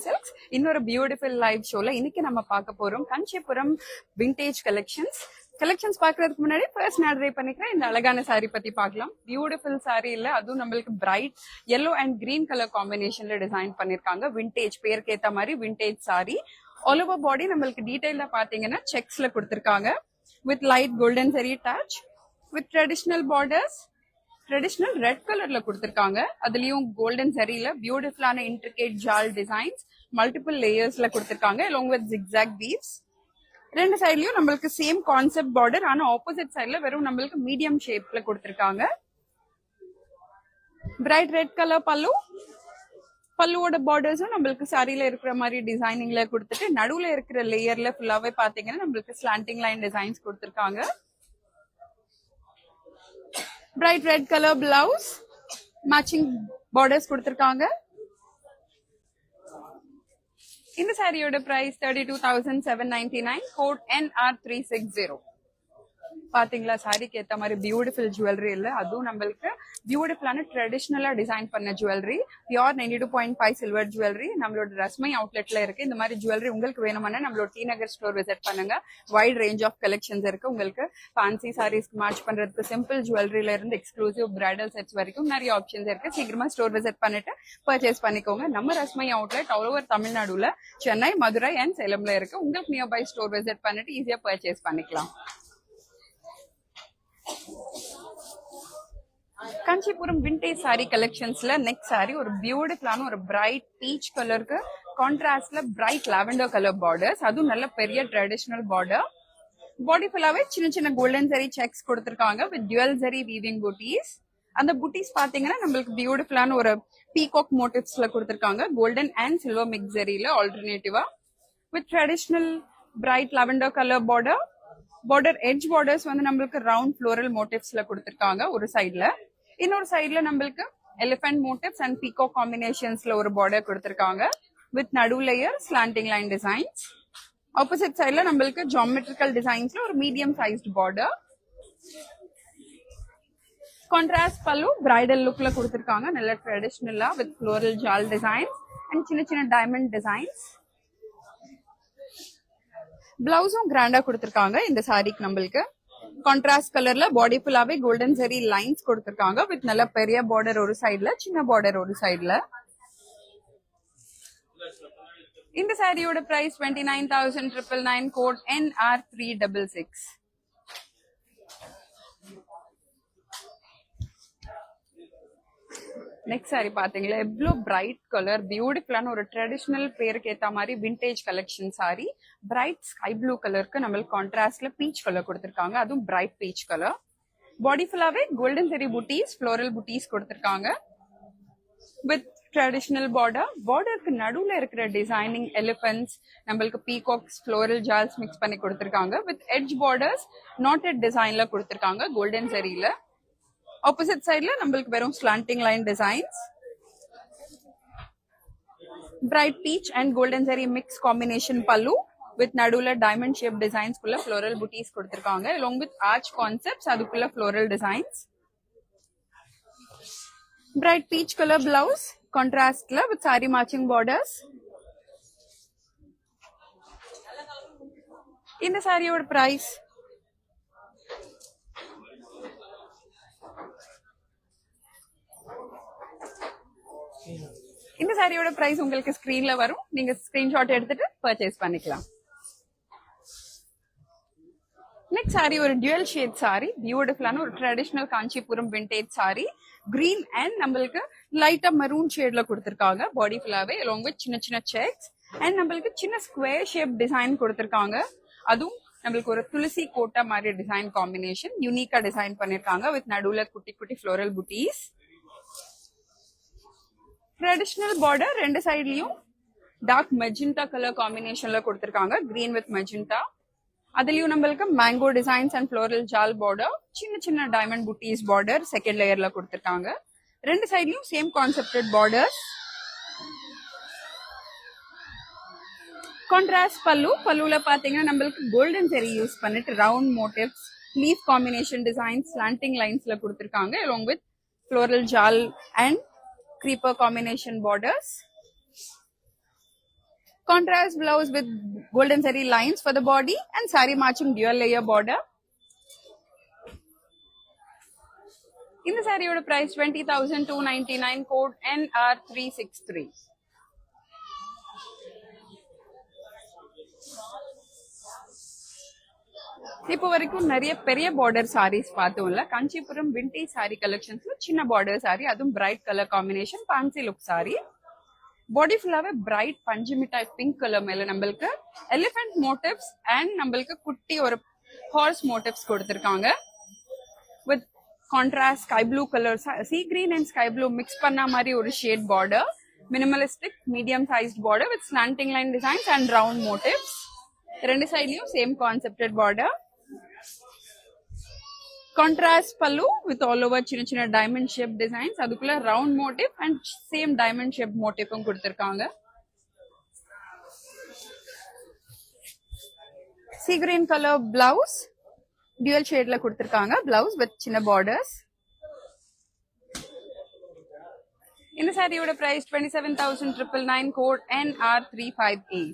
Silks. இன்னொரு beautiful live ஷோல இன்னைக்கு நம்ம பார்க்க போறோம் Kancheepuram vintage collections பாக்குறதுக்கு முன்னாடி ஃபர்ஸ்ட் நான் ட்ரை பண்ணிக்கிறேன். இந்த அழகான சாரி பத்தி பார்க்கலாம். பியூட்டிஃபுல் சாரி இல்ல, அதுவும் நம்மளுக்கு bright yellow and green colour காம்பினேஷன்ல டிசைன் பண்ணிருக்காங்க. விண்டேஜ் பேருக்கு ஏத்த மாதிரி vintage sari. All over body நம்மளுக்கு டீடைல்ல பாத்தீங்கன்னா செக்ஸ்ல கொடுத்திருக்காங்க. With light golden zari touch, with traditional borders. Traditional red கலர்ல கொடுத்திருக்காங்க. அதுலயும் கோல்டன் ஜரியில பியூட்டிஃபுல்லான இன்ட்ரிகேட் ஜால் டிசைன்ஸ் மல்டிபிள் லேயர்ஸ்ல கொடுத்திருக்காங்க. along with zigzag weaves. ரெண்டு சைட்லயும் நம்மளுக்கு சேம் கான்செப்ட் பார்டர், ஆனா ஆப்போசிட் சைட்ல வெறும் நம்மளுக்கு மீடியம் ஷேப்ல கொடுத்திருக்காங்க. பிரைட் ரெட் கலர் பல்லு. பல்லுவோட பார்டர்ஸும் நம்மளுக்கு சாரியில இருக்கிற மாதிரி டிசைனிங்ல கொடுத்துட்டு நடுவுல இருக்கிற லேயர்ல ஃபுல்லாவே பாத்தீங்கன்னா நம்மளுக்கு ஸ்லாண்டிங் லைன் டிசைன்ஸ் கொடுத்திருக்காங்க. Bright red colour blouse, matching borders கொடுத்திருக்காங்க. இந்த சாரியோட பிரைஸ் 32,799, கோட் NR360. பாத்தீங்களா, சாரிக்கு ஏத்த மாதிரி பியூட்டிஃபுல் ஜுவல்லரி இல்ல, அதுவும் நம்மளுக்கு பியூட்டிஃபுல்லான ட்ரெடிஷனலா டிசைன் பண்ண ஜுவல்லரி. பியூர் 92.5 சில்வர் ஜுவல்லரி நம்மளோட ரஸ்மை அவுட்லெட்ல இருக்கு. இந்த மாதிரி ஜுவல்லரி உங்களுக்கு வேணும்னா நம்மளோட டி நகர் ஸ்டோர் விசிட் பண்ணுங்க. வைட் ரேஞ்ச் ஆஃப் கலெக்ஷன்ஸ் இருக்கு. உங்களுக்கு ஃபேன்சி சாரீஸ்க்கு மேட்ச் பண்றதுக்கு சிம்பிள் ஜுவல்லரியில இருந்து எக்ஸ்க்ளூசிவ் பிரைடல் செட்ஸ் வரைக்கும் நிறைய ஆப்ஷன்ஸ் இருக்கு. சீக்கிரமா ஸ்டோர் விசிட் பண்ணிட்டு பர்ச்சேஸ் பண்ணிக்கோங்க. நம்ம ரஸ்மை அவுட்லெட் ஆல் ஓவர் தமிழ்நாடுல சென்னை, மதுரை அண்ட் சேலம்ல இருக்கு. உங்களுக்கு நியர்பை ஸ்டோர் விசிட் பண்ணிட்டு ஈஸியா பர்ச்சேஸ் பண்ணிக்கலாம். Kancheepuram vintage saree collectionsல நெக்ஸ்ட் saree ஒரு பியூட்டிஃபுல்லான ஒரு பிரைட் பீச் கலருக்கு கான்ட்ராஸ்ட்ல பிரைட் லாவெண்டர் கலர் பார்டர்ஸ், அதுவும் நல்ல பெரிய ட்ரெடிஷனல் பார்டர். பாடி ஃபுல்லாவே சின்ன சின்ன கோல்டன் ஜரி செக்ஸ் கொடுத்திருக்காங்க with dual zari weaving buttis. அந்த பூட்டிஸ் பாத்தீங்கன்னா நம்மளுக்கு பியூட்டிஃபுல்லான ஒரு பீகாக் மோட்டிவ்ஸ்ல கொடுத்திருக்காங்க. கோல்டன் அண்ட் சில்வர் மிக்ஸ் ஜரியில ஆல்டர்னேட்டிவா with traditional bright lavender colour border. Border edge borders வந்து நம்மளுக்கு ரவுண்ட் ஃப்ளோரல் மோட்டிவ்ஸ்ல கொடுத்திருக்காங்க ஒரு சைட்ல. இன்னொரு சைட்ல நம்மளுக்கு எலிஃபென்ட் மோட்டிவ்ஸ் அண்ட் பீகோ காம்பினேஷன்ஸ்ல ஒரு பார்டர் கொடுத்திருக்காங்க வித் நடு layer slanting line designs. Opposite சைட்ல நம்மளுக்கு ஜியோமெட்ரிக்கல் டிசைன்ஸ்ல ஒரு மீடியம் சைஸ்ட் பார்டர். கான்ட்ராஸ்ட் பல்லு பிரைடல் லுக்ல கொடுத்திருக்காங்க, நல்ல ட்ரெடிஷனலா with floral Jal designs and சின்ன சின்ன டைமண்ட் டிசைன்ஸ். பிளவுஸும் கிராண்டா கொடுத்திருக்காங்க இந்த சாரிக்கு. நம்மளுக்கு கான்ட்ராஸ்ட் கலர்ல பாடி ஃபுல்லாவே கோல்டன் ஜரி லைன்ஸ் கொடுத்திருக்காங்க வித் நல்ல பெரிய பார்டர் ஒரு சைடுல, சின்ன பார்டர் ஒரு சைடுல. இந்த சாரியோட price 29,999, code NR366. Next sorry பாத்தீங்களா, எவ்வளவு பிரைட் கலர், பியூட்டிஃபுல்லான ஒரு ட்ரெடிஷனல் பேருக்கு ஏத்த மாதிரி vintage collection sari. Bright sky blue கலருக்கு நம்மளுக்கு கான்ட்ராஸ்ட்ல பீச் கலர் கொடுத்திருக்காங்க, அதுவும் பிரைட் பீச் கலர். பாடி ஃபுல்லாவே கோல்டன் ஜெரி பூட்டிஸ், ஃப்ளோரல் பூட்டிஸ் கொடுத்திருக்காங்க வித் ட்ரெடிஷனல் பார்டர். பார்டருக்கு நடுவுல இருக்கிற டிசைனிங் எலிபென்ட்ஸ், நம்மளுக்கு பீகாக்ஸ், ஃப்ளோரல் ஜால்ஸ் மிக்ஸ் பண்ணி கொடுத்திருக்காங்க வித் எட்ஜ் பார்டர்ஸ் நாட்டட் டிசைன்ல கொடுத்திருக்காங்க கோல்டன் ஜெரியில. ஆப்போசிட் சைட்ல நம்மளுக்கு வெறும் slanting line designs. Bright peach and golden zari mix combination pallu with நடுவுல டைமண்ட் ஷேப் டிசைன்ஸ் குள்ள ஃப்ளோரல் பூட்டிஸ் கொடுத்திருக்காங்க along with arch concepts, அதுக்குள்ள floral designs. Bright peach colour blouse கான்ட்ராஸ்ட்ல வித் சாரி மேட்சிங் பார்டர்ஸ். இந்த சாரியோட பிரைஸ் உங்களுக்கு ஸ்கிரீன்ல வரும். நீங்க ஸ்கிரீன்ஷாட் எடுத்துட்டு பர்ச்சேஸ் பண்ணிக்கலாம். நெக்ஸ்ட் சாரி ஒரு டியூவல் ஷேட் சாரி, பியூட்டிஃபுல்லான ஒரு traditional Kanchipuram vintage sorry. Green and நம்மளுக்கு லைட்டா மெரூன் ஷேட்ல கொடுத்திருக்காங்க. பாடி ஃபுல்லாவே along with சின்ன சின்ன செக்ஸ் அண்ட் நம்மளுக்கு சின்ன ஸ்கொயர் ஷேப் டிசைன் கொடுத்திருக்காங்க. அதுவும் நம்மளுக்கு ஒரு துளசி கோட்டா மாதிரி டிசைன் காம்பினேஷன் யூனிக்கா டிசைன் பண்ணிருக்காங்க வித் நடுவுல குட்டி குட்டி ஃப்ளோரல் பூட்டிஸ். ட்ரெடிஷனல் பார்டர் ரெண்டு சைட்லயும் டார்க் மெஜெண்டா கலர் காம்பினேஷன்ல கொடுத்திருக்காங்க, கிரீன் வித் மெஜெண்டா. அதுலயும் நம்மளுக்கு mango designs and floral jaal border, சின்ன சின்ன டைமண்ட் பூட்டிஸ் பார்டர் செகண்ட் லேயர்ல கொடுத்திருக்காங்க. ரெண்டு சைட்லயும் same concepted border. Contrast pallu. பல்லுல பாத்தீங்கன்னா நம்மளுக்கு கோல்டன் ஜெரி யூஸ் பண்ணிட்டு round motifs, leaf combination designs, slanting லைன்ஸ்ல கொடுத்திருக்காங்க along with floral jal and creeper combination borders. Contrast blouse with golden zari lines for the body and saree matching dual layer border. In the saree oda price 20,299, code NR363. இப்போ வரைக்கும் நிறைய பெரிய border saris பார்த்தோம்ல. Kanchipuram vintage sari கலெக்ஷன்ஸ்ல சின்ன border sari, அதுவும் bright colour combination fancy look sari. Body ஃபுல்லாவே bright பஞ்சு மிட்டாய் பிங்க் கலர் மேல நம்மளுக்கு எலிஃபென்ட் மோட்டிவ்ஸ் அண்ட் நம்மளுக்கு குட்டி ஒரு ஹார்ஸ் மோட்டிவ்ஸ் கொடுத்திருக்காங்க. With contrast sky blue colour, sea green and sky blue mix பண்ண மாதிரி ஒரு shade border. Minimalistic medium sized border with slanting line designs and round motifs. ரெண்டு சைட்லயும் same concepted border. Contrast pallu with all over chinna diamond shaped designs, adukulla round motif and same diamond shaped motif kuduthirukanga. Sea green color blouse, dual shade la kuduthirukanga, blouse with chinna borders. In the saree oda price 27,999, code NR358.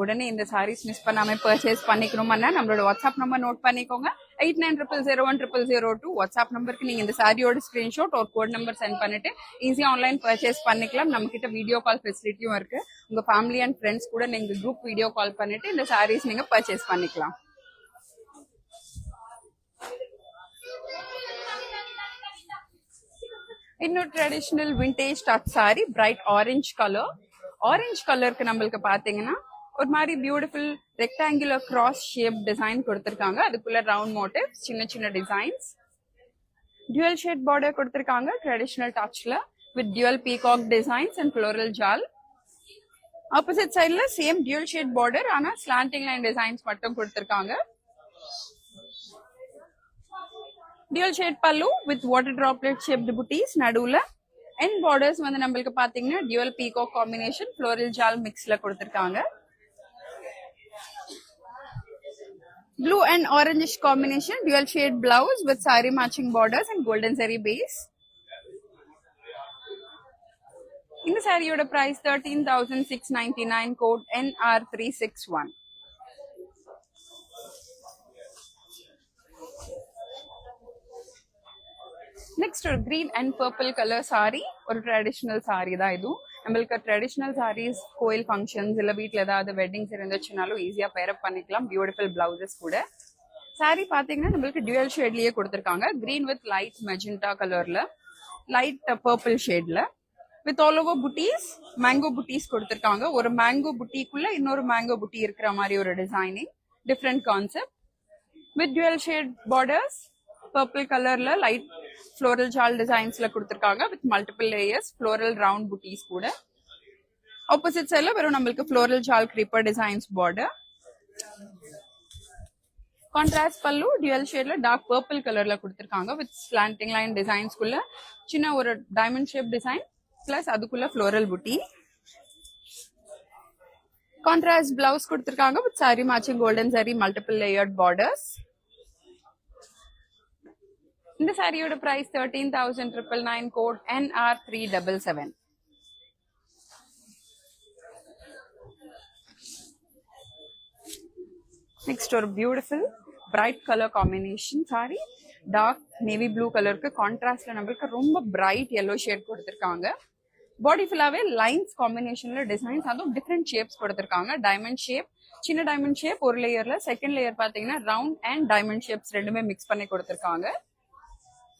உடனே இந்த saris miss பண்ணாம purchase பண்ணிக்கணும்னா நம்மளோட WhatsApp number note பண்ணிக்கோங்க. 8900010002 WhatsApp நம்பருக்கு நீங்க இந்த சாரியோட screenshot ஒரு கோட் நம்பர் சென்ட் பண்ணிட்டு ஈஸியா ஆன்லைன் பர்ச்சேஸ் பண்ணிக்கலாம். நம்ம கிட்ட வீடியோ கால் ஃபெசிலிட்டியும் இருக்கு. உங்க ஃபேமிலி அண்ட் ஃப்ரெண்ட்ஸ் கூட நீங்க குரூப் வீடியோ கால் பண்ணிட்டு இந்த சாரீஸ் நீங்க பர்ச்சேஸ் பண்ணிக்கலாம். இன்னொரு traditional vintage touch sari, bright orange colour. Orange கலருக்கு நம்மளுக்கு பாத்தீங்கன்னா ஒரு மாதிரி beautiful rectangular cross shape design கொடுத்திருக்காங்க. அதுக்குள்ள ரவுண்ட் மோட்டிவ், சின்ன சின்ன டிசைன்ஸ், டியூவல் ஷேட் பார்டர் கொடுத்திருக்காங்க ட்ரெடிஷனல் டச்ல with dual peacock designs and floral jaal. Opposite சைட்ல சேம் டியூவல் ஷேட் பார்டர், ஆனா ஸ்லாண்டிங் லைன் டிசைன்ஸ் மட்டும் கொடுத்திருக்காங்க. Dual shade pallu with water droplet shaped buttis நடுவுல. அண்ட் பார்டர்ஸ் வந்து நம்மளுக்கு பாத்தீங்கன்னா டியூவல் பீகாக் காம்பினேஷன் ஃப்ளோரல் ஜால் மிக்ஸ்ல கொடுத்திருக்காங்க. Blue and orangish combination, dual shade blouse with saree matching borders and golden zari base. In the saree oda price 13,699, code NR361. Next ஒரு green and purple color saree, ஒரு traditional saree தான் இது. நம்மளுக்கு traditional saris கோயில் functions இல்ல வீட்டில் ஏதாவது weddings இருந்துச்சுனாலும் ஈஸியா பேரப் பண்ணிக்கலாம். பியூட்டிஃபுல் பிளவுசஸ் கூட. சாரி பாத்தீங்கன்னா நம்மளுக்கு டியூவல் ஷேட்லயே கொடுத்திருக்காங்க. கிரீன் வித் லைட் மெஜெண்டா கலர்ல, லைட் பர்பிள் ஷேட்ல with all over buttis, mango buttis கொடுத்திருக்காங்க. ஒரு மேங்கோ புட்டிக்குள்ள இன்னொரு மேங்கோ புட்டி இருக்கிற மாதிரி ஒரு designing, different concept with dual shade borders. Purple கலர்ல லைட் ஃப்ளோரல் ஜால் டிசைன்ஸ்ல கொடுத்திருக்காங்க with multiple layers, floral round buttis கூட. ஆப்போசிட் சைட்ல வெறும் நம்மளுக்கு floral jaal creeper designs border. Contrast pallu dual ஷேட்ல டார்க் பர்பிள் கலர்ல கொடுத்திருக்காங்க வித் ஸ்லாண்டிங் லைன் டிசைன்ஸ்குள்ள சின்ன ஒரு டைமண்ட் ஷேப் டிசைன் பிளஸ் அதுக்குள்ள ஃப்ளோரல் புட்டி. கான்ட்ராஸ்ட் பிளவுஸ் கொடுத்திருக்காங்க with sari matching golden sari multiple layered borders. இந்த சாரியோட பிரைஸ் 13,999, code NR377. நெக்ஸ்ட் ஒரு beautiful bright colour combination sari. Dark navy blue கலருக்கு கான்ட்ராஸ்ட்ல நம்மளுக்கு ரொம்ப பிரைட் yellow ஷேட் கொடுத்திருக்காங்க. பாடி ஃபுல்லாவே லைன்ஸ் காம்பினேஷன்ல டிசைன்ஸ், அதுவும் டிஃப்ரெண்ட் ஷேப்ஸ் கொடுத்திருக்காங்க. டைமண்ட் ஷேப், சின்ன டைமண்ட் ஷேப் ஒரு லேயர்ல, செகண்ட் லேயர் பாத்தீங்கன்னா ரவுண்ட் அண்ட் டைமண்ட் ஷேப்ஸ் ரெண்டுமே மிக்ஸ் பண்ணி கொடுத்திருக்காங்க.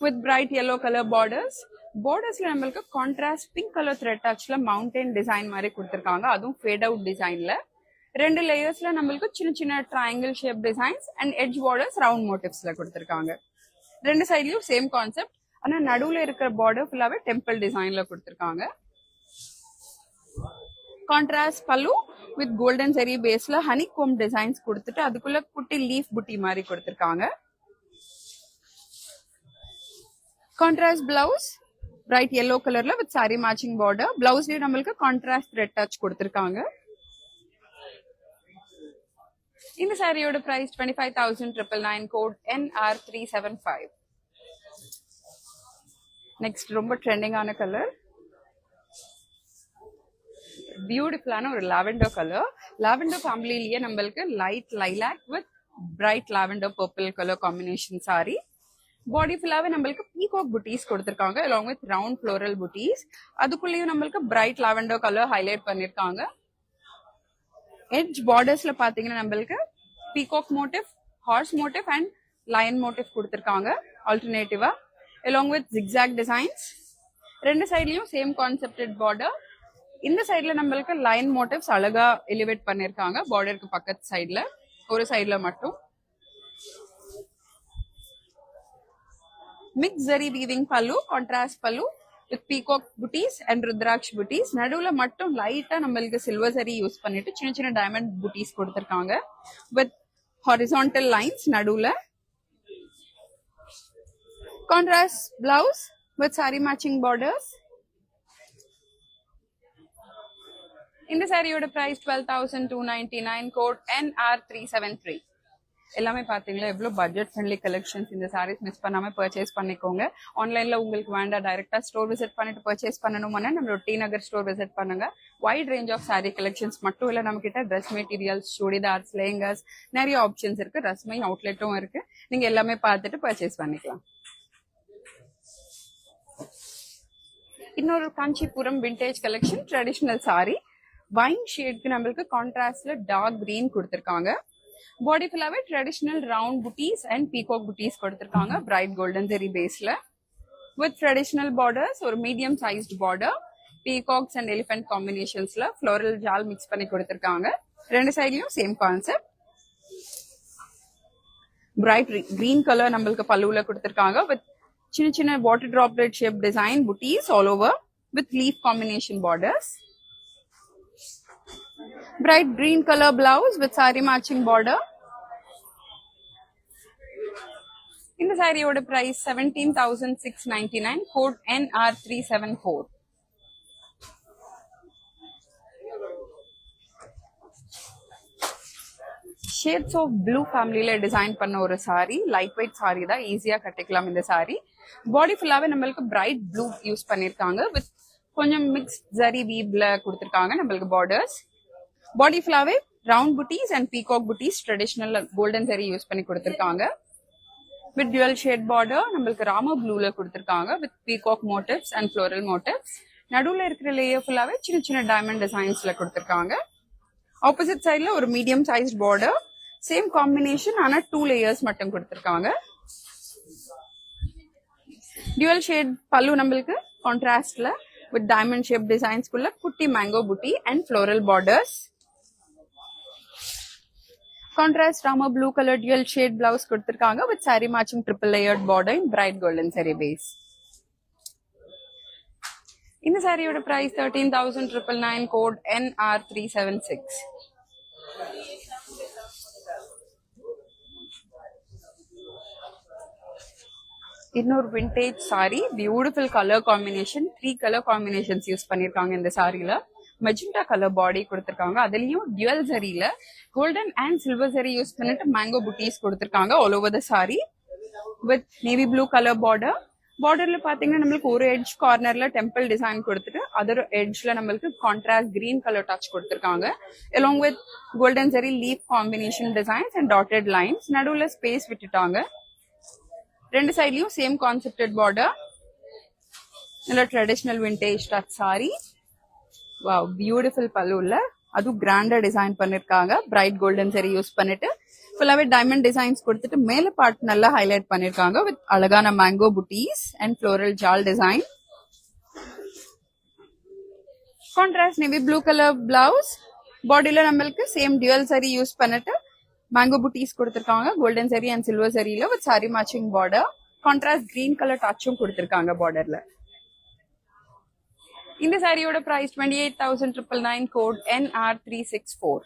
with bright yellow color borders. பார்டர்ஸ்ல நம்மளுக்கு கான்ட்ராஸ்ட் பிங்க் கலர் த்ரெட் டச்ல மவுண்டன் டிசைன் மாதிரி கொடுத்திருக்காங்க. அதுவும் ஃபேட் அவுட் டிசைன்ல. ரெண்டு லேயர்ஸ்ல நம்மளுக்கு சின்ன சின்ன triangle shape designs and edge borders round மோட்டிவ்ஸ்ல கொடுத்திருக்காங்க. ரெண்டு சைட்லயும் சேம் கான்செப்ட், ஆனா நடுவுல இருக்கிற பார்டர் ஃபுல்லாவே டெம்பிள் டிசைன்ல கொடுத்திருக்காங்க. Contrast pallu with golden zari பேஸ்ல ஹனி கோம் டிசைன்ஸ் கொடுத்துட்டு அதுக்குள்ள குட்டி லீஃப் புட்டி மாதிரி கொடுத்திருக்காங்க. கான்ட்ராஸ்ட் பிளவுஸ் பிரைட் yellow கலர்ல வித் சாரி மேட்சிங் பார்டர். பிளவுஸ்லயும் நம்மளுக்கு கான்ட்ராஸ்ட் த்ரெட் டச் கொடுத்திருக்காங்க. இந்த சாரியோட பிரைஸ் 25,999, code NR375. நெக்ஸ்ட் ரொம்ப ட்ரெண்டிங்கான கலர் பியூட்டிஃபுல்லான ஒரு லாவெண்டர் கலர். லாவெண்டர் ஃபேமிலிலேயே நம்மளுக்கு light lilac with bright lavender purple colour combination saree. Body ஃபுல்லாவே நம்மளுக்கு பீகாக் புட்டீஸ் கொடுத்திருக்காங்க along with round floral buttis. அதுக்குள்ளேயும் நம்மளுக்கு பிரைட் லாவெண்டர் கலர் ஹைலைட் பண்ணிருக்காங்க. எட்ஜ் பார்டர்ஸ்ல பாத்தீங்கன்னா நம்மளுக்கு peacock motif, horse motif and lion motif கொடுத்திருக்காங்க ஆல்டர்னேட்டிவா along with zigzag designs. ரெண்டு சைட்லயும் சேம் கான்செப்டட் பார்டர். இந்த சைடுல நம்மளுக்கு லைன் மோட்டிவ்ஸ் அழகா எலிவேட் பண்ணிருக்காங்க பார்டருக்கு பக்கத்து சைடுல, ஒரு சைடுல மட்டும். மிக்ஸ் ஜரி வீவிங் பல்லு, contrast pallu with peacock புட்டீஸ் and ருத்ராட்ச் புட்டீஸ். நடுவுல மட்டும் லைட்டா நம்மளுக்கு சில்வர் ஜரி யூஸ் பண்ணிட்டு சின்ன சின்ன டைமண்ட் புட்டீஸ் கொடுத்திருக்காங்க வித் ஹாரிசான்டல் லைன்ஸ் நடுவுல. Contrast blouse with saree matching borders. இந்த சாரியோட பிரைஸ் 12,299, கோட் NR373. எல்லாமே பாத்தீங்களா எவ்வளவு பட்ஜெட் ஃப்ரெண்ட்லி கலெக்ஷன்ஸ். இந்த சாரீஸ் மிஸ் பண்ணாம பர்ச்சேஸ் பண்ணிக்கோங்க. ஆன்லைன்ல உங்களுக்கு வேண்டாம், டைரக்டா ஸ்டோர் விசிட் பண்ணிட்டு பர்ச்சேஸ் பண்ணணும்னா நம்மளோட டி நகர் ஸ்டோர் விசிட் பண்ணுங்க. Wide range of sari collections மட்டும் இல்ல, நம்ம கிட்ட ட்ரெஸ் மெட்டீரியல்ஸ், சுடிதார்ஸ், லேங்கர்ஸ் நிறைய ஆப்ஷன்ஸ் இருக்கு. ரஸ்மை அவுட்லெட்டும் இருக்கு. நீங்க எல்லாமே பார்த்துட்டு பர்ச்சேஸ் பண்ணிக்கலாம். இன்னொரு Kanchipuram vintage collection traditional sari. Wine ஷேட்க்கு நம்மளுக்கு கான்ட்ராஸ்ட்ல டார்க் கிரீன் கொடுத்திருக்காங்க. பாடி ஃபுல்லாவே traditional round buttis and peacock buttis கொடுத்திருக்காங்க பிரைட் கோல்டன் ஜெரி பேஸ்ல வித் ட்ரெடிஷனல் பார்டர்ஸ். ஒரு medium sized border, peacocks and elephant காம்பினேஷன்ஸ்ல ஃப்ளோரல் ஜால் மிக்ஸ் பண்ணி கொடுத்திருக்காங்க. ரெண்டு சைட்லயும் same concept. Bright green colour நம்மளுக்கு பல்லுல கொடுத்திருக்காங்க வித் சின்ன சின்ன water droplet shape design booties all over with leaf combination borders. Bright green color blouse with saree matching border. In the saree oda price 17,699, code NR374. Shades of blue ஃபேமிலியில design பண்ண ஒரு sorry. Light weight sorry தான், ஈஸியா கட்டிக்கலாம் இந்த sorry. Body ஃபுல்லாவே நம்மளுக்கு bright blue use பண்ணிருக்காங்க வித் கொஞ்சம் மிக்ஸ் ஜரி வீவ்ல கொடுத்திருக்காங்க நம்மளுக்கு பார்டர்ஸ். பாடி ஃபுல்லாவே round buttis and peacock புட்டீஸ் traditional golden zari use பண்ணி கொடுத்திருக்காங்க வித் டுவல் ஷேட் பார்டர். நம்மளுக்கு ராம ப்ளூல கொடுத்திருக்காங்க with peacock motifs and floral motives. நடுவுல இருக்கிற லேயர் ஃபுல்லாவே சின்ன சின்ன டைமண்ட் டிசைன்ஸ்ல கொடுத்திருக்காங்க. ஆப்போசிட் சைட்ல ஒரு medium sized border, same combination ஆனா 2 லேயர்ஸ் மட்டும் கொடுத்திருக்காங்க. டியூவல் ஷேட் பல்லு நம்மளுக்கு கான்ட்ராஸ்ட்ல வித் டைமண்ட் ஷேப் டிசைன்ஸ்குள்ள குட்டி mango Buti and floral borders. Contrast Rama blue colour dual shade blouse கொடுத்திருக்காங்க with saree matching triple layered border in bright golden saree base. இந்த சாரியோட price 13,999, code NR376. இன்னொரு vintage sari, beautiful colour combination. 3 colour combinations use பண்ணிருக்காங்க இந்த சாரில. Magenta colour body கொடுத்திருக்காங்க. அதுலயும் dual ஜரியில golden and silver zari use பண்ணிட்டு மேங்கோ புட்டீஸ் கொடுத்திருக்காங்க all over the sari with navy blue colour border. பார்டர்ல பாத்தீங்கன்னா நம்மளுக்கு ஒரு எட்ஜ் கார்னர்ல டெம்பிள் டிசைன் கொடுத்துட்டு அதர் எட்ஜ்ல நம்மளுக்கு கான்ட்ராஸ்ட் கிரீன் கலர் டச் கொடுத்திருக்காங்க along with golden zari leaf combination designs and dotted lines. நடுவுல ஸ்பேஸ் விட்டுட்டாங்க. ரெண்டு சைட்லயும் சேம் கான்செப்டட் பார்டர். நல்ல traditional vintage touch sorry. Wow, beautiful பல்லுல அதுவும் கிராண்டா டிசைன் பண்ணிருக்காங்க பிரைட் கோல்டன் ஜரி யூஸ் பண்ணிட்டு. ஃபுல்லாவே டைமண்ட் டிசைன்ஸ் கொடுத்துட்டு மேல பார்ட் நல்லா ஹைலைட் பண்ணிருக்காங்க வித் அழகான mango buttis and floral jaal design. Contrast navy blue colour blouse. பாடியில நம்மளுக்கு சேம் டியூவல் சரி யூஸ் பண்ணிட்டு மேங்கோ புட்டீஸ் கொடுத்திருக்காங்க கோல்டன் சரி அண்ட் சில்வர் சரியில with saree matching border. Contrast green colour டச்சும் கொடுத்திருக்காங்க பார்டர்ல. இந்த சாரியோட price 28,999, code NR364.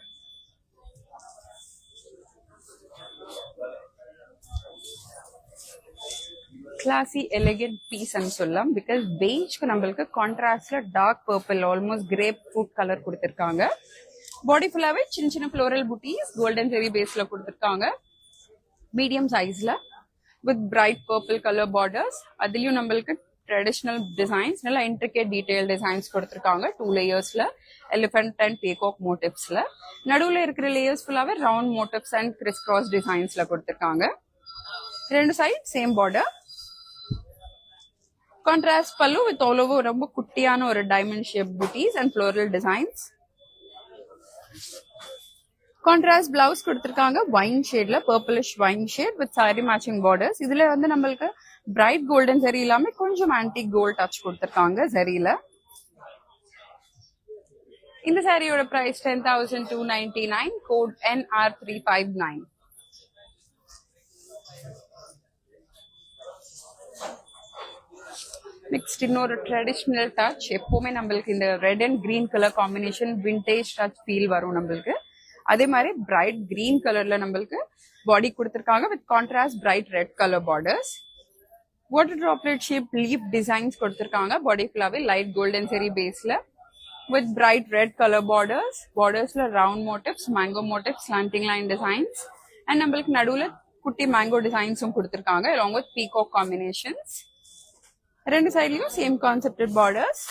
Classy elegant piece சொல்லலாம். பிகாஸ் பெய்ஜ்க்கு நம்மளுக்கு கான்ட்ராஸ்ட்ல dark purple almost grapefruit colour கொடுத்திருக்காங்க. பாடி ஃபுல்லாவே சின்ன சின்ன ஃப்ளோரல் புட்டீஸ் கோல்டன் ஜெரி பேஸ்ல கொடுத்திருக்காங்க மீடியம் சைஸ்ல with bright purple colour borders. அதுலயும் நம்மளுக்கு ட்ரெடிஷ்னல் டிசைன்ஸ், நல்ல இன்ட்ரிகேட் டீடைல் டிசைன்ஸ் கொடுத்துருக்காங்க. 2 லேயர்ஸ்ல எலிஃபென்ட் அண்ட் பீகாக் மோட்டிவ்ஸ்ல. நடுவுல இருக்கிற லேயர்ஸ் ஃபுல்லாவே round motifs and criss cross டிசைன்ஸ்ல கொடுத்துருக்காங்க. 2 side same border. Contrast pallu with all over ரொம்ப குட்டியான ஒரு diamond shape buttis and floral designs. Contrast blouse கொடுத்திருக்காங்க வைன் ஷேட்ல, purplish wine shade with sari matching borders. இதுல வந்து நம்மளுக்கு பிரைட் கோல்டன் ஜரி இல்லாம கொஞ்சம் ஆன்டிக் கோல்ட் டச் கொடுத்திருக்காங்க ஜரியில. இந்த சாரியோட பிரைஸ் 10,299, கோட் NR359. நெக்ஸ்ட் இன்னொரு ட்ரெடிஷ்னல் டச். எப்பவுமே நம்மளுக்கு இந்த red and green colour combination vintage touch feel வரும் நம்மளுக்கு. அதே மாதிரி பிரைட் கிரீன் கலர்ல நம்மளுக்கு பாடி கொடுத்திருக்காங்க with contrast bright red colour borders. Water droplet shape leaf designs கொடுத்திருக்காங்க. பாடி ஃபுல்லாவே லைட் கோல்டன் செரி பேஸ்ல with bright red colour borders. பார்டர்ஸ்ல round motifs, mango motifs, slanting line designs and நம்மளுக்கு நடுவுல குட்டி மேங்கோ டிசைன்ஸும் கொடுத்திருக்காங்க along with peacock combinations. ரெண்டு சைட்லயும் same concepted borders.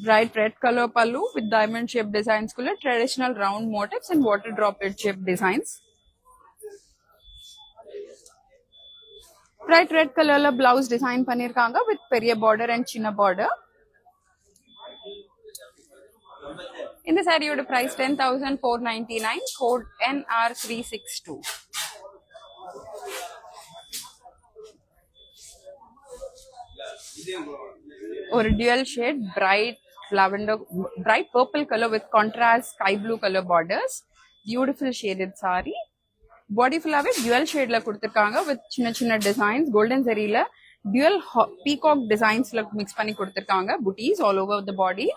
bright red color pallu with diamond shaped designs kulla traditional round motifs and water droplet shaped designs. Bright red color la blouse design pannirukanga with periya border and chinna border. In the saree oda price 10,499, code NR362. Or dual shade bright lavender, bright purple color with contrast sky blue color borders. Beautiful shaded saree. Body full of dual shade la kuduthirukanga with chinna chinna designs. Golden zari la dual peacock designs la mix panni kuduthirukanga. Booties all over the body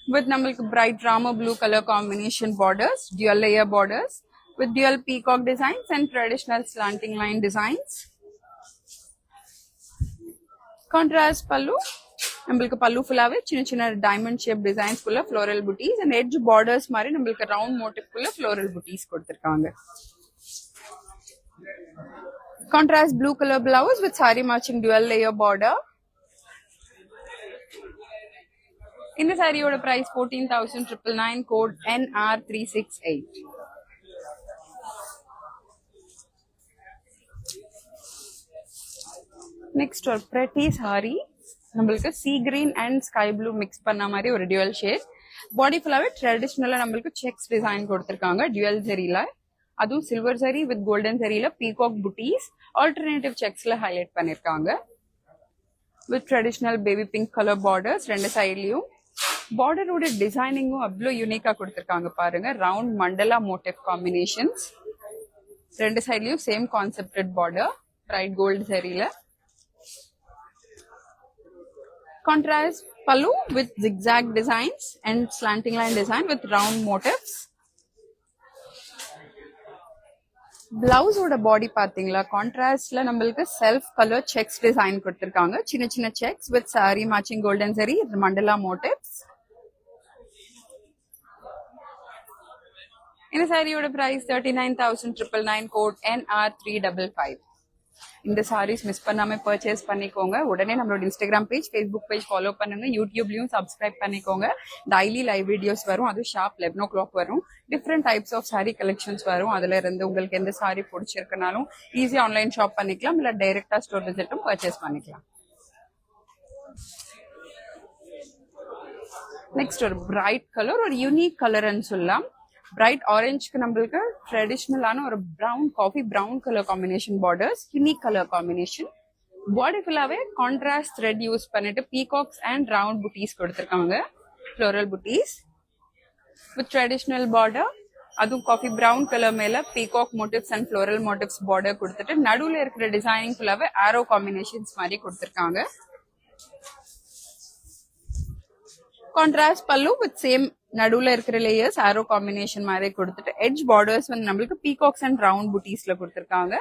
with namalku bright rama blue color combination borders, dual layer borders with dual peacock designs and traditional slanting line designs. Contrast pallu, நம்மளுக்கு பல்லு ஃபுல்லாவே சின்ன சின்ன diamond shape designs குள்ள floral buttis and edge borders மாதிரி நம்மளுக்கு round motif குள்ள floral buttis கொடுத்திருக்காங்க. Contrast blue colour blouse with sari matching dual layer border. இந்த சாரியோட பிரைஸ் 14,999, கோட் NR368. நெக்ஸ்ட் ஒரு pretty saree. நம்மளுக்கு sea green and sky blue mix பண்ண மாதிரி ஒரு டியூவல் ஷேட். பாடி ஃபுல்லாவே ட்ரெடிஷ்னலா நம்மளுக்கு செக்ஸ் டிசைன் கொடுத்திருக்காங்க டியூவல் ஜரியில. அதுவும் சில்வர் ஜரி வித் கோல்டன் ஜரியில பீகாக் புட்டீஸ் ஆல்டர்னேட்டிவ் செக்ஸ்ல ஹைலைட் பண்ணிருக்காங்க with traditional baby pink colour borders. ரெண்டு சைட்லயும் பார்டரோட டிசைனிங்கும் அவ்வளோ யூனிக்கா கொடுத்திருக்காங்க பாருங்க. Round mandala motif combinations. ரெண்டு சைட்லயும் same concepted border bright gold ஜரியில. Contrast pallu with zigzag designs and slanting line design with round motifs. Blouse oda body pathingla contrast la nambalku self color checks design kuduthirukanga. Chinna chinna checks with saree matching golden zari mandala motifs. In the saree oda price 39,999, code NR355. இந்த saris miss பண்ணாம purchase பண்ணிக்கோங்க. உடனே நம்மளோட Instagram page, Facebook page follow பண்ணுங்க. யூடியூப்லயும் subscribe பண்ணிக்கோங்க. Daily live videos வரும். அதுவும் ஷார்ப் 11 o'clock வரும். Different types of sari collections வரும். அதுல இருந்து உங்களுக்கு எந்த சாரீ பிடிச்சிருக்கனாலும் ஈஸியா ஆன்லைன் ஷாப் பண்ணிக்கலாம், இல்ல டைரக்டா ஸ்டோர் விசிட்டும் பர்ச்சேஸ் பண்ணிக்கலாம். நெக்ஸ்ட் ஒரு பிரைட் கலர், ஒரு யூனிக் கலர்னு சொல்லலாம். பிரைட் ஆரஞ்சுக்கு நம்மளுக்கு ட்ரெடிஷ்னலான ஒரு brown coffee brown colour combination borders, unique colour combination. Body ஃபுல்லாவே கான்ட்ராஸ்ட் த்ரெட் யூஸ் பண்ணிட்டு பீகாக்ஸ் அண்ட் ரவுண்ட் புட்டீஸ் கொடுத்திருக்காங்க, floral buttis with traditional border. அதுவும் காஃபி ப்ரௌன் கலர் மேல peacock motifs and floral motifs border கொடுத்துட்டு நடுவுல இருக்கிற டிசைனிங் ஃபுல்லாவே ஆரோ காம்பினேஷன்ஸ் மாதிரி கொடுத்திருக்காங்க. கான்ட்ராஸ்ட் பல்லு வித் சேம் நடுவுல இருக்கிற லேயர்ஸ் ஆரோ காம்பினேஷன் மாதிரி கொடுத்துட்டு எட்ஜ் பார்டர்ஸ் வந்து நம்மளுக்கு பீகாக்ஸ் அண்ட் ரவுண்ட் புட்டீஸ்ல கொடுத்திருக்காங்க.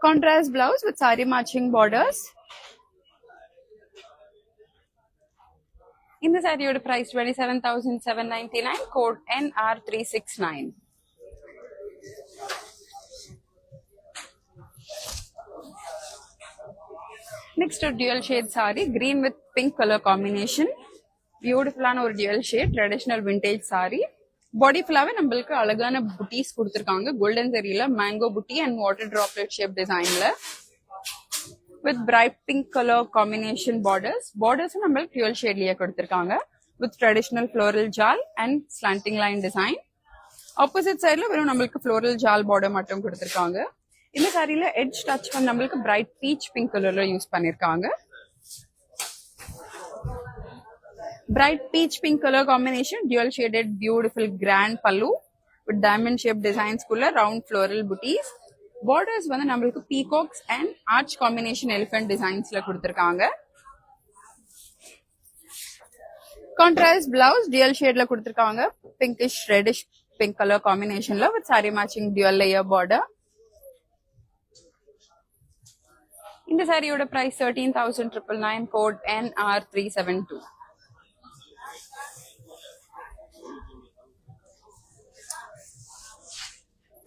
Contrast blouse with sari matching borders. இந்த சாரியோட price 27,799, code NR369. Next a dual shade saree, green with pink color combination. Beautiful or dual shade, traditional vintage saree. Body flower நம்மளுக்கு அழகான booties கொடுத்திருக்காங்க. Golden zariல mango booty and water droplet shape designல. With bright pink color combination borders. Borders நம்மளுக்கு dual shadeலயே கொடுத்திருக்காங்க. With traditional floral jal and slanting line design. Opposite sideல வெறும் நம்மளுக்கு floral jal border மட்டும் கொடுத்திருக்காங்க. இந்த சாரில edge touch பண்ண நம்மளுக்கு bright peach pink colorல யூஸ் பண்ணிருக்காங்க. Bright peach pink color combination, dual shaded beautiful grand pallu with diamond shaped designs kulla round floral booties. Borders வந்து நம்மளுக்கு peacocks and arch combination elephant designs ல கொடுத்திருக்காங்க. Contrast blouse dual shade ல கொடுத்திருக்காங்க. Pinkish reddish pink color combination ல with saree matching dual layer border. இந்த சாரியோட price 13,999 code NR372.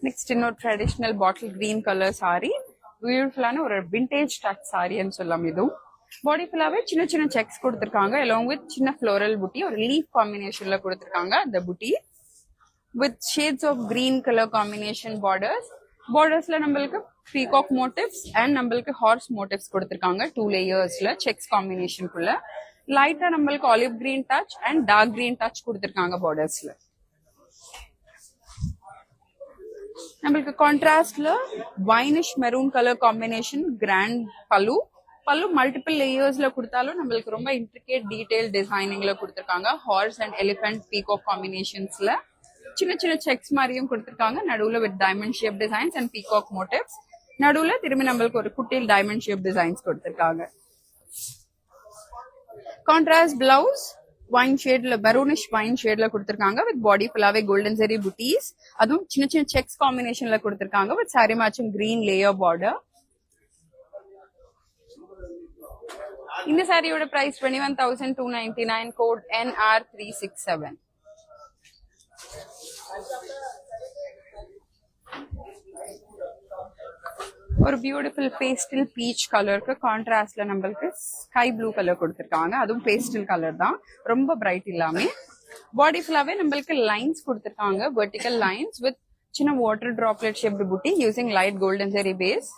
Next இன்னொரு traditional bottle green color saree. Beautiful ஒரு vintage touch saree ன்னு சொல்லலாம் இதுவும். Body full-ஆவே சின்ன சின்ன checks கொடுத்திருக்காங்க along with சின்ன floral booty ஒரு leaf combinationல கொடுத்திருக்காங்க அந்த booty with shades of green color combination borders. Bordersல நம்மளுக்கு peacock motifs and நம்மளுக்கு horse motifs கொடுத்திருக்காங்க 2 layersல checks combination குள்ள. லைட்டா நம்மளுக்கு olive green touch and dark green touch கொடுத்திருக்காங்க bordersல. நம்மளுக்கு கான்ட்ராஸ்ட்ல வைனிஷ் மெரூன் கலர் காம்பினேஷன் கிராண்ட் பல்லு மல்டிபிள் லேயர்ஸ்ல கொடுத்தாலும் நம்மளுக்கு ரொம்ப இன்ட்ரிகேட் டீடைல் டிசைனிங்ல கொடுத்திருக்காங்க ஹார்ஸ் அண்ட் எலிஃபென்ட் பீகாக் காம்பினேஷன்ஸ்ல சின்ன சின்ன செக்ஸ் மாதிரியும் கொடுத்திருக்காங்க நடுவுல with diamond shape designs and peacock motives நடுவுல திரும்பி நம்மளுக்கு ஒரு குட்டில் டைமண்ட் ஷேப் டிசைன்ஸ் கொடுத்திருக்காங்க contrast blouse wine shade maroonish wine shade la kuduthirukanga with body full-ave golden zari booties adum chinna chinna checks combination la kuduthirukanga with saree matching green layer border இந்த சாரியோட price 21,299 code NR367 ஒரு beautiful pastel beach கலருக்கு கான்ட்ராஸ்ட்ல நம்மளுக்கு sky blue colour கொடுத்திருக்காங்க அதுவும் pastel colour தான் ரொம்ப பிரைட் இல்லாம பாடி ஃபுல்லாவே நம்மளுக்கு லைன்ஸ் கொடுத்திருக்காங்க வெர்டிகல் லைன்ஸ் வித் சின்ன வாட்டர் டிராப்லெட் ஷேப்டு பூட்டி யூசிங் லைட் கோல்டன் ஜெரி பேஸ்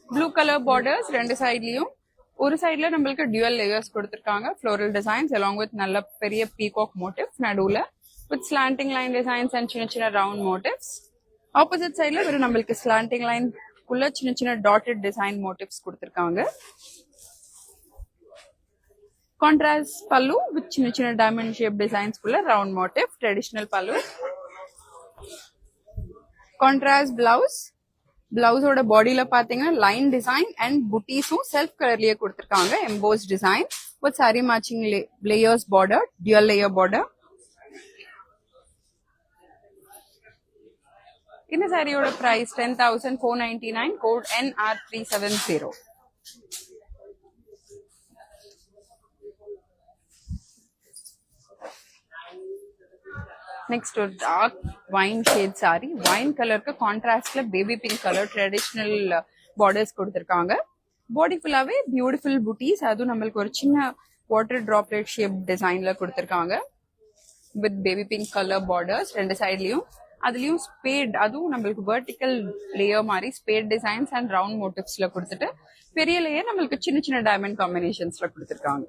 ப்ளூ கலர் பார்டர்ஸ் ரெண்டு சைட்லயும் ஒரு சைட்ல நம்மளுக்கு டியூவல் லேயர்ஸ் கொடுத்திருக்காங்க ஃப்ளோரல் டிசைன்ஸ் along with நல்ல பெரிய பீகாக் மோட்டிவ்ஸ் நடுவுல with slanting line designs and சின்ன சின்ன ரவுண்ட் மோட்டிவ்ஸ் ஆப்போசிட் சைட்ல வெறும் நம்மளுக்கு ஸ்லாண்டிங் லைன் குள்ள சின்ன சின்ன டாட்டட் டிசைன் மோட்டிவ்ஸ் கொடுத்திருக்காங்க கான்ட்ராஸ்ட் பல்லு வித் சின்ன சின்ன டைமண்ட் ஷேப் டிசைன்ஸ் குள்ள round motif traditional pallu contrast பிளவுஸோட பாடியில பாத்தீங்கன்னா லைன் டிசைன் அண்ட் புட்டீஸும் செல்ஃப் கலர்லயே கொடுத்திருக்காங்க emboss design with sari matching layers border dual layer border இந்த சாரியோட பிரைஸ் 10,499 கோட் NR370 நெக்ஸ்ட் ஒரு dark wine shade sari wine கலருக்கு கான்ட்ராஸ்ட்ல baby pink colour traditional borders கொடுத்திருக்காங்க பாடி ஃபுல்லாவே பியூட்டிஃபுல் பூட்டிஸ் அதுவும் நம்மளுக்கு ஒரு சின்ன வாட்டர் டிராப்லெட் ஷேப் டிசைன்ல கொடுத்திருக்காங்க with baby pink colour borders ரெண்டு சைட்லயும் அதுலயும் ஸ்பேட் அதுவும் நம்மளுக்கு வெர்டிக்கல் லேயர் மாதிரி ஸ்பேட் டிசைன்ஸ் அண்ட் ரவுண்ட் மோட்டிவ்ஸ்ல கொடுத்துட்டு பெரிய லேயர் நம்மளுக்கு சின்ன சின்ன டைமண்ட் காம்பினேஷன்ஸ்ல கொடுத்திருக்காங்க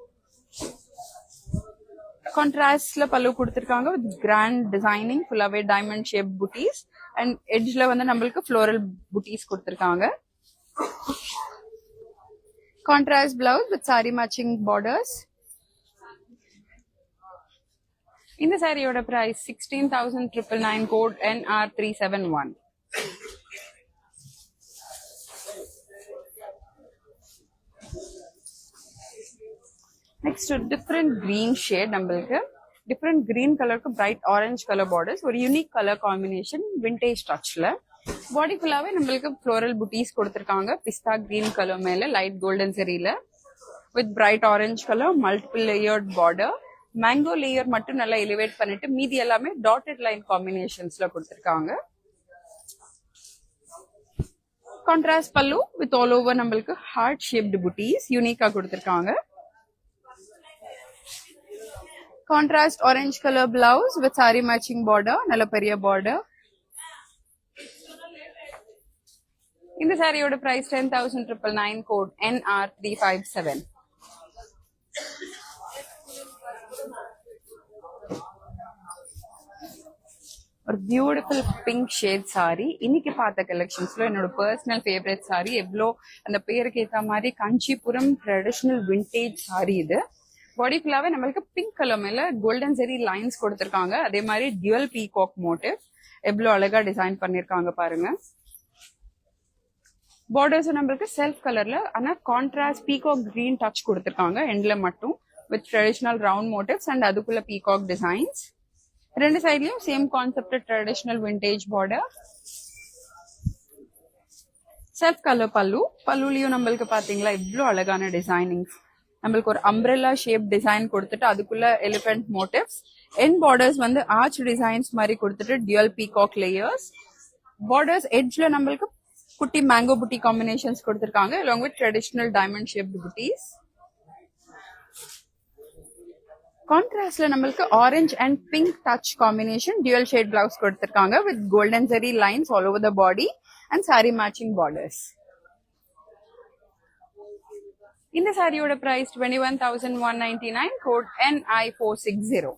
கான்ட்ராஸ்ட்ல பல்லு கொடுத்திருக்காங்க வித் கிராண்ட் டிசைனிங் ஃபுல்லாவே டைமண்ட் ஷேப் பூட்டிஸ் அண்ட் எட்ஜ்ல வந்து நம்மளுக்கு ஃப்ளோரல் பூட்டிஸ் கொடுத்திருக்காங்க contrast blouse with sari matching borders இந்த சாரியோட price 16,999 code NR371 next different green shade நம்மளுக்கு டிஃபரெண்ட் கிரீன் கலருக்கு பிரைட் ஆரஞ்சு கலர் பார்டர்ஸ் ஒரு யூனிக் கலர் காம்பினேஷன் விண்டேஜ் டச்ல பாடி ஃபுல்லாவே நம்மளுக்கு ஃப்ளோரல் பூட்டிஸ் கொடுத்திருக்காங்க பிஸ்தா கிரீன் கலர் மேல லைட் கோல்டன் ஜெரியில with bright orange colour multiple layered border mango layer மட்டும் நல்லா எலிவேட் பண்ணிட்டு மீதி எல்லாமே டாட்டட் லைன் காம்பினேஷன்ஸ்ல கொடுத்திருக்காங்க contrast pallu with all over நம்மளுக்கு ஹார்ட் ஷேப்டு புட்டீஸ் யூனிக்கா கொடுத்திருக்காங்க. Contrast orange colour blouse with sari matching border, நல்ல பெரிய பார்டர். இந்த சாரியோட பிரைஸ் 10,999 கோட் NR357. ஒரு பியூட்டிஃபுல் பிங்க் ஷேட் சாரி. இன்னைக்கு பார்த்த கலெக்ஷன்ஸ்ல என்னோட பர்சனல் ஃபேவரட் சாரி. எவ்வளோ அந்த பேருக்கு ஏற்ற மாதிரி கஞ்சிபுரம் ட்ரெடிஷனல் விண்டேஜ் சாரி. இது பாடி ஃபுல்லாவே நம்மளுக்கு பிங்க் கலர் மேல கோல்டன் ஜெரி லைன்ஸ் கொடுத்திருக்காங்க. அதே மாதிரி டியூவல் பீகாக் மோட்டிவ் எவ்வளோ அழகா டிசைன் பண்ணிருக்காங்க பாருங்க. பார்டர்ஸ் நம்மளுக்கு செல்ஃப் கலர்ல ஆனா கான்ட்ராஸ்ட் பீகாக் கிரீன் டச் கொடுத்திருக்காங்க எண்ட்ல மட்டும் with traditional round motifs and அதுக்குள்ள பீகாக் டிசைன்ஸ். ரெண்டு சைட்லயும் same concept traditional vintage border. Self colour pallu. பல்லுலயும் நம்மளுக்கு பாத்தீங்களா இவ்வளவு அழகான டிசைனிங்ஸ். நம்மளுக்கு ஒரு அம்ப்ரெல்லா ஷேப் டிசைன் கொடுத்துட்டு அதுக்குள்ள எலிபென்ட் மோட்டிவ்ஸ். எண்ட் பார்டர்ஸ் வந்து ஆர்ச் டிசைன்ஸ் மாதிரி கொடுத்துட்டு டியூவல் பீகாக் லேயர்ஸ். பார்டர்ஸ் எட்ஜ்ல நம்மளுக்கு குட்டி மேங்கோ புட்டி காம்பினேஷன்ஸ் கொடுத்திருக்காங்க along with traditional diamond shaped booties. கான்ட்ராஸ்ட்ல நம்மளுக்கு orange and pink touch combination dual shade blouse கொடுத்திருக்காங்க with golden zari lines all over the body and saree matching borders. இந்த சாரியோட price 21,199 code NI460.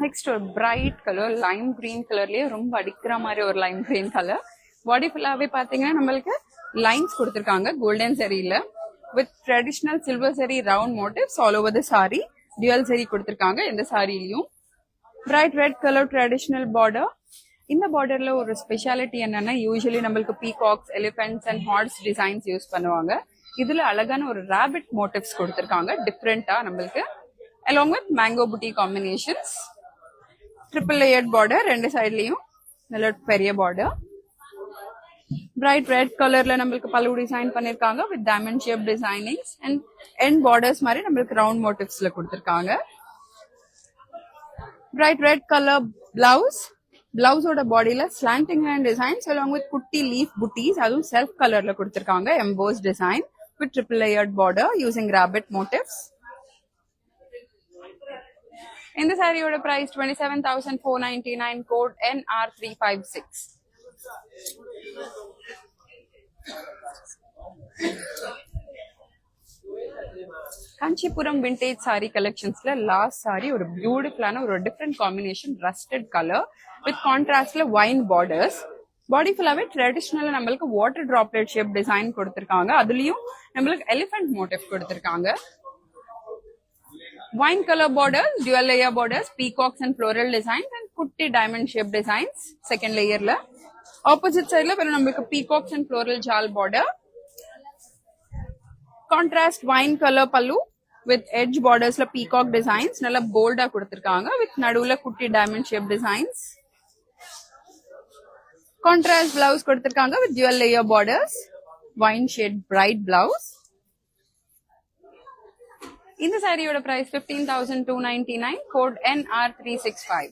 Next ஒரு bright colour Lime green கலர்லயே ரொம்ப அடிக்கிற மாதிரி ஒரு Lime green colour. பாடி ஃபுல்லாவே பாத்தீங்கன்னா நம்மளுக்கு லைன்ஸ் கொடுத்திருக்காங்க கோல்டன் சரியில with traditional silver zari round motifs all over the sari. Dual zari கொடுத்திருக்காங்க இந்த சாரிலையும். Bright red colour traditional border. இந்த பார்டர்ல ஒரு ஸ்பெஷாலிட்டி என்னன்னா யூஸ்வலி நம்மளுக்கு peacocks elephants and horse designs use பண்ணுவாங்க. இதுல அழகான ஒரு ராபிட் மோட்டிவ்ஸ் கொடுத்திருக்காங்க டிஃப்ரெண்டா நம்மளுக்கு along with mango booty combinations. Triple layered border ரெண்டு சைட்லயும் நல்ல பெரிய பார்டர். பிரைட் ரெட் கலர்ல நம்மளுக்கு பல்லு டிசைன் பண்ணிருக்காங்க with diamond shape designings and end borders மாதிரி நம்மளுக்கு ரவுண்ட் மோட்டிவ்ஸ்ல கொடுத்திருக்காங்க. Bright red colour blouse. பிளவுஸோட பாடியில slanting line designs along with குட்டி லீஃப் புட்டீஸ் அதுவும் செல்ஃப் கலர்ல கொடுத்திருக்காங்க. Emboss design with triple layered border using rabbit motifs. இந்த சாரியோட price 27,499 code NR356. Kanchipuram vintage sari கலெக்ஷன்ஸ்ல லாஸ்ட் சாரி ஒரு பியூட்டிஃபுல்லான ஒரு different combination rusted colour with கான்ட்ராஸ்ட்ல வைன் பார்டர்ஸ். பாடி ஃபுல்லாவே ட்ரெடிஷனலா நம்மளுக்கு வாட்டர் டிராப்லெட் ஷேப் டிசைன் கொடுத்திருக்காங்க. அதுலயும் நம்மளுக்கு எலிஃபென்ட் மோட்டிவ் கொடுத்திருக்காங்க. Wine color borders, dual layer borders, peacocks and floral designs and kutti diamond shape designs. Second layer la. Opposite side la veru namakku peacocks and floral jal border. Contrast wine color pallu with edge borders la peacock designs. Nalla bold ah kuduthirukanga with nadula kutti diamond shape designs. Contrast blouse kuduthirukanga with dual layer borders. Wine shade bright blouse. இந்த சாரியோட price 15,299 code NR365.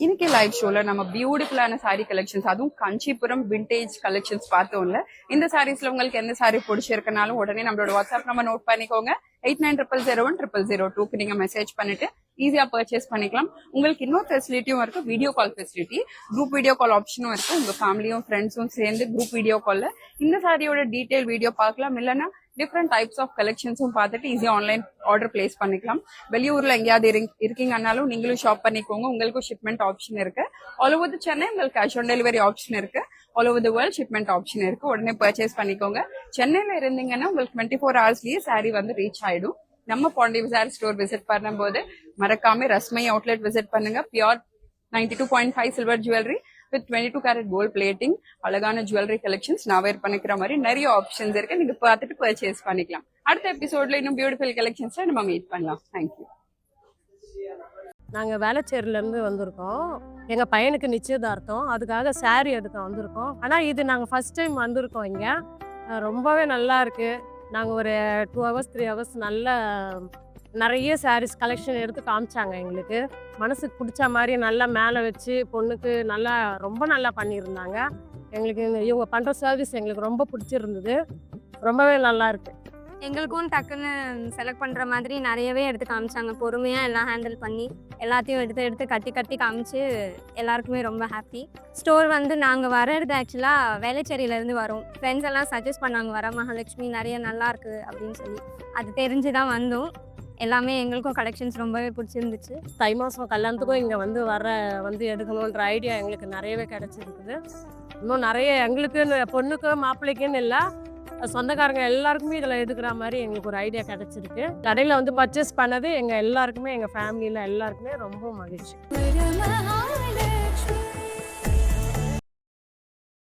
இன்னைக்கு live ஷோல நம்ம பியூட்டிஃபுல்லான sorry collections அதுவும் Kanchipuram vintage collections பார்த்தோம்ல. இந்த சாரீஸ்ல உங்களுக்கு எந்த சாரி பிடிச்சிருக்கனாலும் உடனே நம்மளோட வாட்ஸ்அப் நம்பர் நோட் பண்ணிக்கோங்க. 8900010002க்கு நீங்க மெசேஜ் பண்ணிட்டு ஈஸியா பர்ச்சேஸ் பண்ணிக்கலாம். உங்களுக்கு இன்னொரு ஃபெசிலிட்டியும் இருக்கு, video call facility. Group video call ஆப்ஷனும் இருக்கு. உங்க ஃபேமிலியும் ஃப்ரெண்ட்ஸும் சேர்ந்து குரூப் வீடியோ கால்ல இந்த சாரியோட டீடைல் வீடியோ பார்க்கலாம். இல்லைன்னா டிஃப்ரெண்ட் டைப்ஸ் ஆஃப் கலெக்ஷன்ஸும் பார்த்துட்டு ஈஸியா ஆன்லைன் ஆர்டர் பிளேஸ் பண்ணிக்கலாம். வெளியூர்ல எங்கேயாவது இருக்கீங்கன்னாலும் நீங்களும் ஷாப் பண்ணிக்கோங்க. உங்களுக்கும் ஷிப்மெண்ட் ஆப்ஷன் இருக்கு. ஆல் ஓவர் தி சென்னை உங்களுக்கு கேஷ் ஆன் டெலிவரி ஆப்ஷன் இருக்கு. All over the world shipment option இருக்கு. உடனே பர்ச்சேஸ் பண்ணிக்கோங்க. சென்னையில இருந்தீங்கன்னா உங்களுக்கு 24 ஹவர்ஸ்லயே சாரி வந்து ரீச் ஆயிடும். நம்ம பாண்டி விசார் ஸ்டோர் விசிட் பண்ணும்போது மறக்காம ரஸ்மை அவுட்லெட் விசிட் பண்ணுங்க. Pure 92.5 silver jewellery with 22 carat gold plating, அழகான ஜுவல்லரி கலெக்ஷன்ஸ் நான் வேர் பண்ணிக்கிற மாதிரி நிறைய ஆப்ஷன்ஸ் இருக்கு. நீங்க பார்த்துட்டு பர்ச்சேஸ் பண்ணிக்கலாம். அடுத்த எபிசோட்ல இன்னும் பியூட்டிஃபுல் கலெக்ஷன்ஸ்ல நம்ம மீட் பண்ணலாம். தேங்க்யூ. நாங்கள் வேளச்சேரியிலேருந்து வந்திருக்கோம். எங்கள் பையனுக்கு நிச்சயதார்த்தம், அதுக்காக சாரீ எடுக்க வந்திருக்கோம். ஆனால் இது நாங்கள் ஃபஸ்ட் டைம் வந்திருக்கோம். இங்கே ரொம்பவே நல்லா இருக்குது. நாங்கள் ஒரு 2 ஹவர்ஸ் 3 ஹவர்ஸ் நல்ல நிறைய சாரீஸ் கலெக்ஷன் எடுத்து காமிச்சாங்க எங்களுக்கு. மனசுக்கு பிடிச்ச மாதிரி நல்லா மேலே வச்சு பொண்ணுக்கு நல்லா ரொம்ப நல்லா பண்ணியிருந்தாங்க. எங்களுக்கு இவங்க பண்ணுற சர்வீஸ் எங்களுக்கு ரொம்ப பிடிச்சிருந்தது. ரொம்பவே நல்லா இருக்கு. எங்களுக்கும் டக்குன்னு செலக்ட் பண்ணுற மாதிரி நிறையவே எடுத்து காமிச்சாங்க. பொறுமையாக எல்லாம் ஹேண்டில் பண்ணி எல்லாத்தையும் எடுத்து கட்டி காமிச்சு எல்லாருக்குமே ரொம்ப ஹாப்பி. ஸ்டோர் வந்து நாங்கள் வர்றது ஆக்சுவலாக வேளச்சேரியிலேருந்து வரோம். ஃப்ரெண்ட்ஸ் எல்லாம் சஜஸ்ட் பண்ணாங்க வரமகாலட்சுமி நிறைய நல்லா இருக்குது அப்படின்னு சொல்லி. அது தெரிஞ்சு தான் வந்தோம். எல்லாமே எங்களுக்கும் கலெக்ஷன்ஸ் ரொம்பவே பிடிச்சிருந்துச்சு. தை மாதம் கல்யாணத்துக்கும் இங்கே வந்து எடுக்கணுன்ற ஐடியா எங்களுக்கு நிறையவே கிடச்சிருக்குது. இன்னும் நிறைய எங்களுக்கு பொண்ணுக்கு மாப்பிள்ளைக்குன்னு இல்லை, சொந்தக்காரங்க எல்லாருக்குமே இதில் எடுக்கிற மாதிரி எங்களுக்கு ஒரு ஐடியா கிடச்சிருக்கு. கடையில் வந்து பர்ச்சேஸ் பண்ணது எங்கள் எல்லாருக்குமே, எங்கள் ஃபேமிலியில் எல்லாருக்குமே ரொம்ப மகிழ்ச்சி.